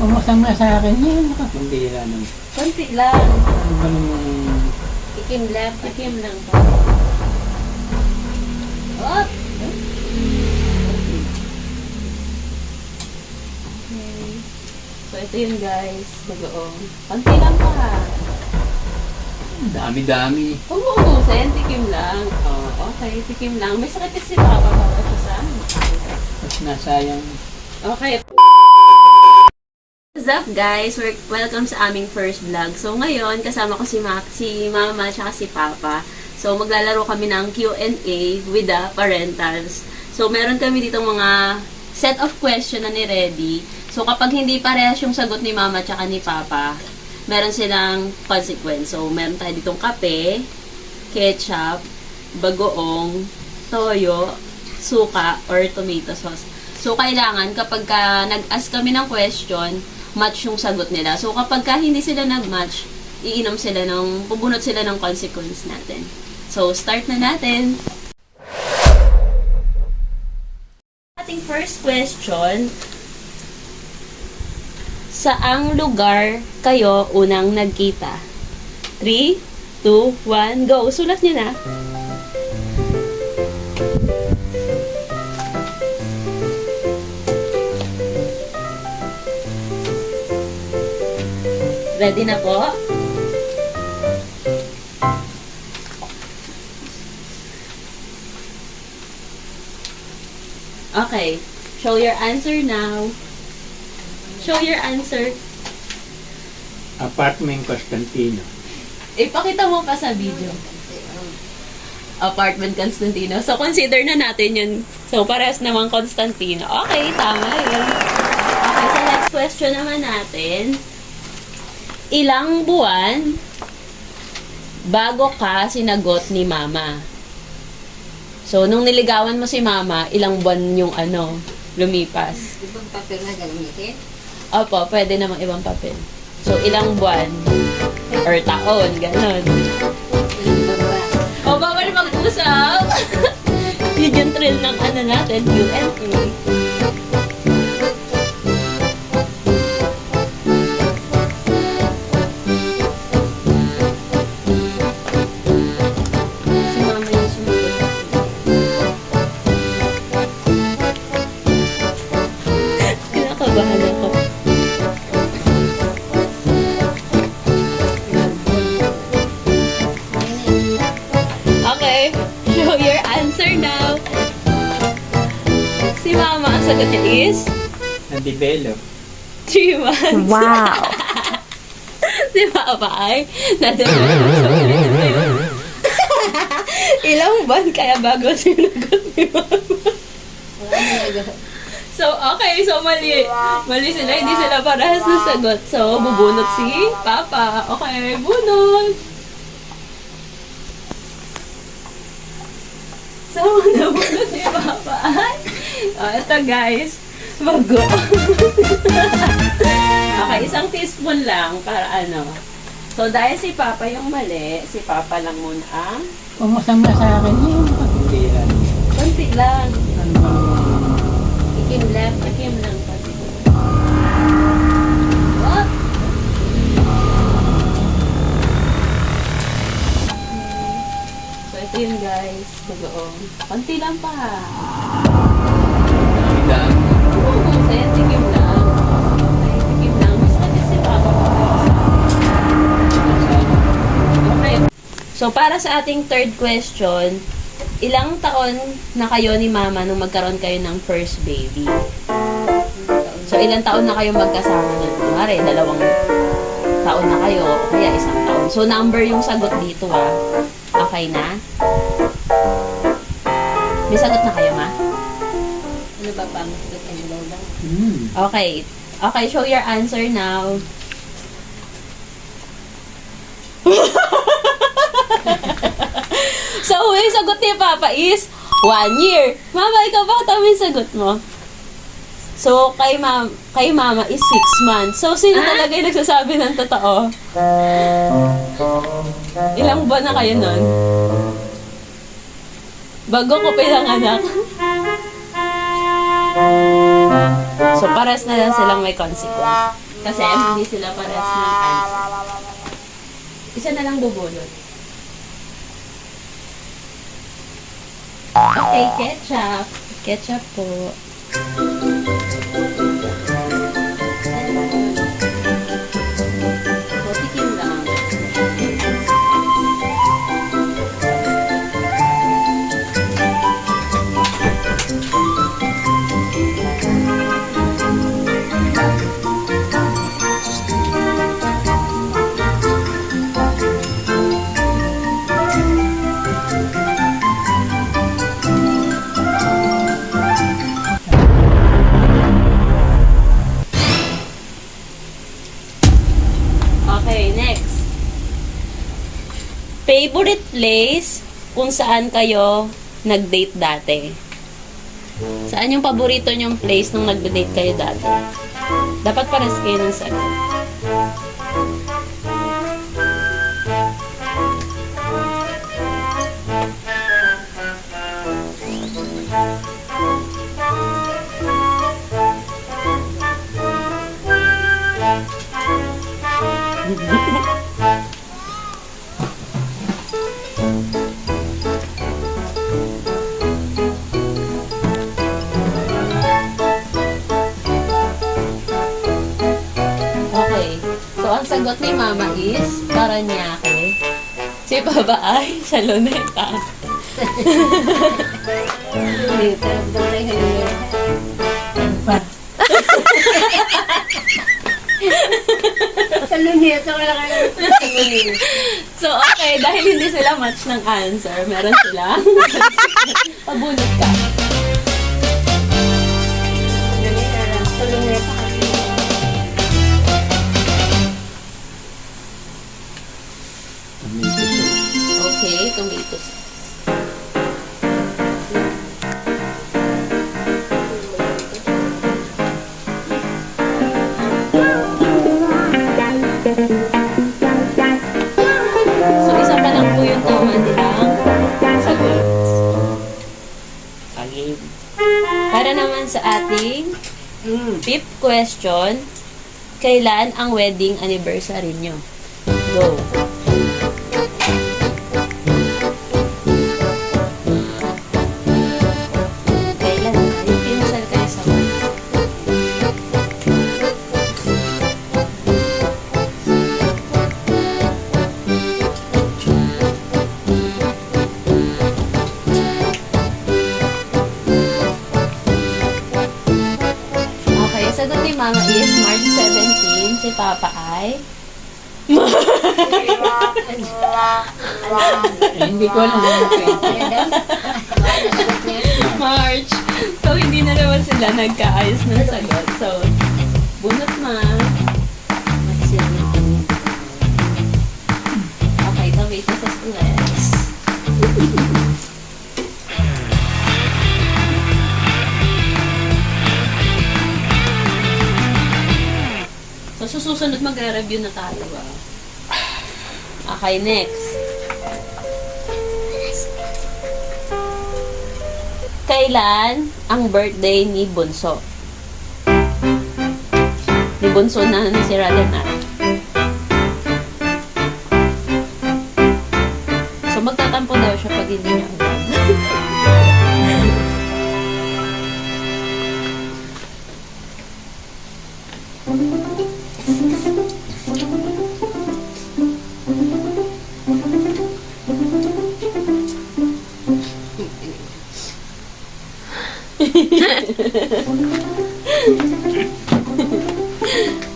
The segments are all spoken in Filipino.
Umusang na sa akin yan. Nakapundira naman. Konti lang. Ano ba naman? Tikim lang. Tikim lang pa. Oh! Okay. So, ito yun guys. Bagoong. Konti lang pa. Dami-dami. Huwag mo ubusin. Tikim lang. Oh, okay. Tikim lang. May sakit kasi Papa bawat isa. Tapos nasayang. Okay. What's up guys? Welcome sa aming first vlog. So ngayon, kasama ko si Mama at si Papa. So maglalaro kami ng Q&A with the parentals. So meron kami dito mga set of question na ni-ready. So kapag hindi parehas yung sagot ni Mama at ni Papa, meron silang consequence. So meron tayo ditong kape, ketchup, bagoong, toyo, suka, or tomato sauce. So kailangan kapag nag-ask kami ng question, match yung sagot nila. So, kapag hindi sila nag-match, pubunot sila ng consequence natin. So, start na natin. Ating first question, saang lugar kayo unang nagkita? 3, 2, 1, go! Sulat niyo na. Ready na po? Okay. Show your answer now. Show your answer. Apartment Constantino. Ipakita mo pa sa video. Apartment Constantino. So, consider na natin yun. So, parehas naman Constantino. Okay, tama yun. Okay, so next question naman natin. Ilang buwan bago ka sinagot ni Mama? So, nung niligawan mo si Mama, ilang buwan yung lumipas? Ibang papel na gamitin? Opo, pwede namang ibang papel. So, ilang buwan? Or taon, ganon. O, bawal mag-usap! Yun yung thrill ng natin, Q&A. Show your answer now. Si Mama, ang sagot niya is? Na-develop. 3 months. Wow! Si Papa ay na-develop. Ilang buwan kaya bago sinagot ni Mama? So, okay. So, mali. Mali sila. Hindi sila parehas na sagot. So, bubunot si Papa. Okay, bunot. So, nabunot ni Papa ay ito guys, bago. Okay, isang teaspoon lang para So, dahil si Papa yung mali, si Papa lang muna ang Umusang na sa akin yan. Nakapundira. konti lang. Ano ba naman? Tikim lang pati. What? So, ito yun guys, bagoong. Konti lang pa. Dami-dami. Oo, sa'yo, tikim lang. Okay, tikim lang. Mas kasi si Papa. Okay. So, para sa ating third question, ilang taon na kayo ni Mama nung magkaroon kayo ng first baby? So, ilang taon na kayo magkasama na? Kunwari, 2 taon na kayo, o kaya 1 taon. So, number yung sagot dito, Okay na? May sagot na kayo, Ma? Ano ba pang sagot ang lola? Okay. Okay, show your answer now. So, yung sagot ni Papa is 1 year. Mama, ikaw ba tama yung sagot mo? So, kay Mama is 6 months. So, sino talaga yung nagsasabi ng totoo? Ilang buwan na kayo nun? Bago ko pinanganak. So, pares na lang silang may consequence. Kasi hindi sila parehas ng answer. Isa na lang bubulot. Okay, ketchup. Ketchup po. Botikin lang. Okay, next. Favorite place kung saan kayo nag-date dati? Saan yung paborito nyong place nung nag-date kayo dati? Dapat pares kayo ng sagot. Okay. So, ang sagot ni Mama is Paranaque. Si Papa ay sa Luneta. Dito, doon ay halilita. Sa luneta ko lang kayo. Sa luneta. So, okay. Dahil hindi sila match ng answer, meron sila. Pabunot ka. Sa luneta kasi. Tomato sauce. Okay, tomato sauce. So, isa pa lang po yung tama nilang sagot. Alim. Para naman sa ating fifth question, kailan ang wedding anniversary nyo? Go! Kailan? Yung pinasal kayo sa word. Okay, sagot ni Mama is March 17. Si Papa ay Hindi ko alam ano kayo. March. So, hindi na naman sila nagkaayos ng sagot. So, bunot ma. Okay, tomato sauce ulit. So, susunod magre-review na tayo. Okay, next. Kailan ang birthday ni Bunso? Ni Bunso na nasira din na. So, magtatampo daw siya pag hindi niya alam.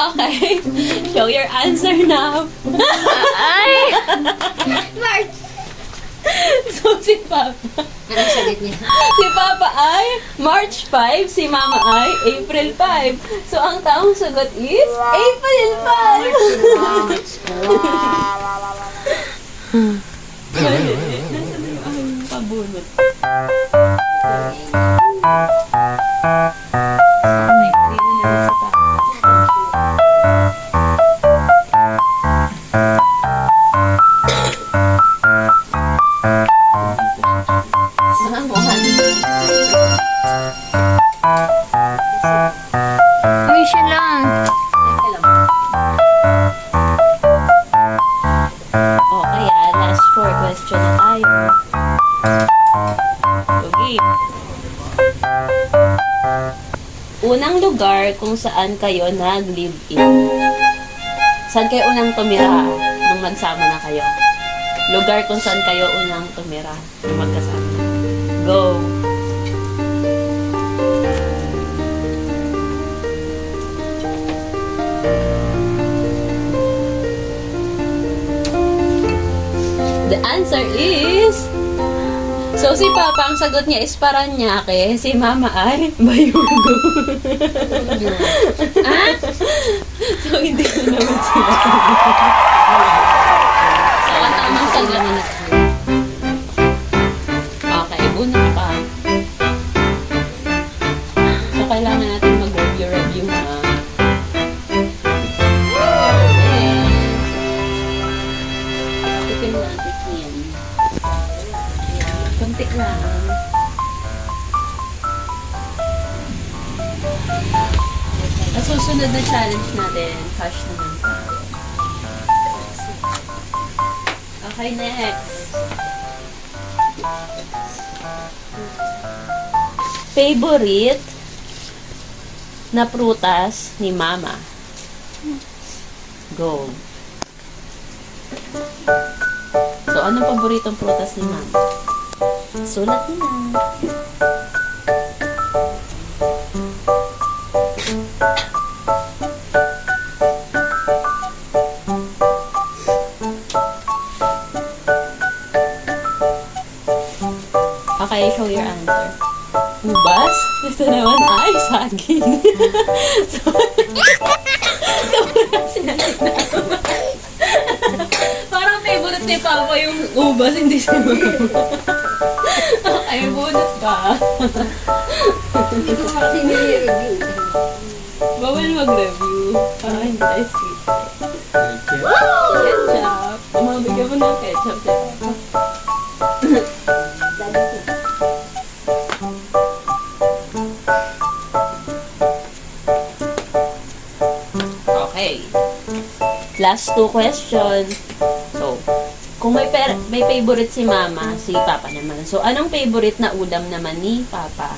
Okay. Show your answer now. Ay! March! So, si Papa. Anong sagot niya? Si Papa ay March 5. Si Mama ay April 5. So, ang tamang sagot is April 5. March. Mali. Nasaan yung aking pabunot? Okay, tingnan naman si Papa. Mukha niya. Uy, siya lang. Teka lang. kung saan kayo nag-live-in. Saan kayo unang tumira nung nagsama na kayo? Lugar kung saan kayo unang tumira nung magkasama. Go! The answer is... So, si Papa, ang sagot niya is Paranaque. Si Mama ay Bayugo. Ah? So, hindi ko naman sila. So, ang tamang sagot. Okay, bunot pa. So, kailangan natin mag-review na. Tikim natin yan. Kunti lang. Ang susunod na challenge natin, cash naman pa. Okay, next. Favorite na prutas ni Mama. Go. So, anong paboritong prutas ni Mama? Sulat na. Okay, show your answer. Ubas? Gusto naman ay saging. So, parang favorite ni Papa yung ubas, hindi si Mama. Okay, bunot pa. Hindi ko kasi nire-review. Bawal mag-review. Para hindi tayo sweet. Ketchup. Ketchup. Mabigyan mo ng ketchup si Papa. Okay. Last two questions. So, kung may favorite si Mama, si Papa naman. So, anong favorite na ulam naman ni Papa?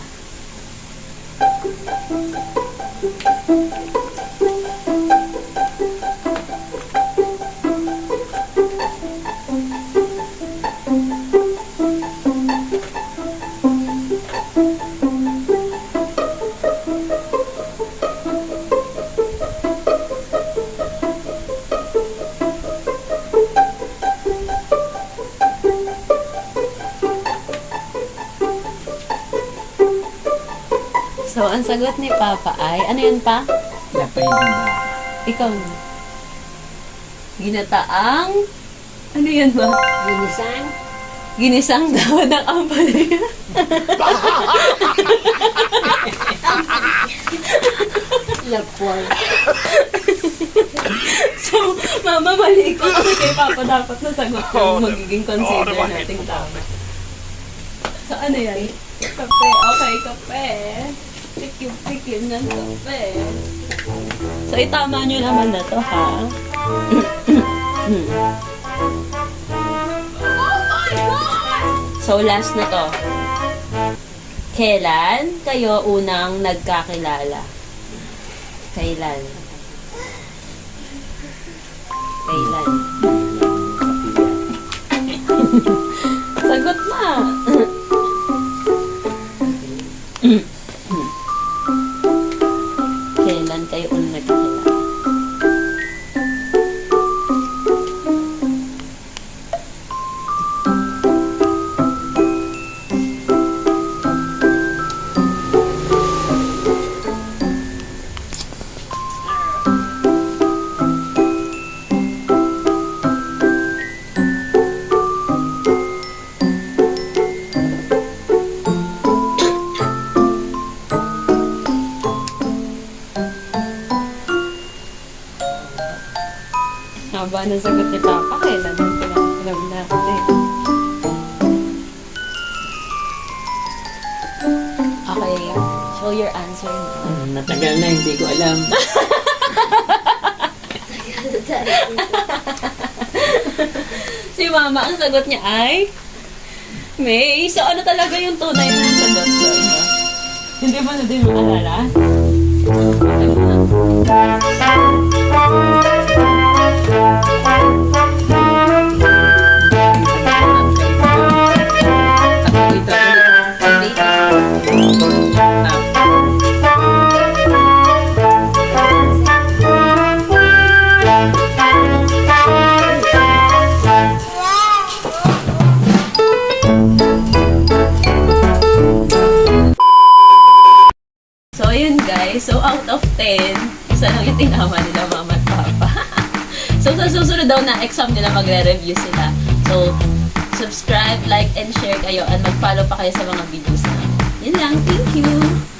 So, ang sagot ni Papa ay, ano yun pa? Lapay din ba? Ikaw na. Ginataang, ano yun ba? Ginisang. Ginisang daw ng ampalaya. Lapwal. So, Mama, mali ko kasi kay Papa dapat nasagot yung magiging consider nating tama. So, ano yan? Kape. Okay, kape. Tikim-tikim ng kape. So, itama nyo naman na to, ha? So, last na to. Kailan kayo unang nagkakilala? Kailan? Kailan? Sagot na! Kailan kayo unang nagkakilala? Haba ng sagot ni Papa, kailan ko lang alam natin. Okay, show your answer na. Natagal na, hindi ko alam. Si Mama, ang sagot niya ay May. So, ano talaga yung tunay na sagot ko? Hindi mo na din maalala? So, ayun guys. So, out of 10, isa lang yung tinama nila mama at papa. So, sa susunod daw na exam nila, magre-review sila. So, subscribe, like, and share kayo. At mag-follow pa kayo sa mga videos namin. Yun lang. Thank you!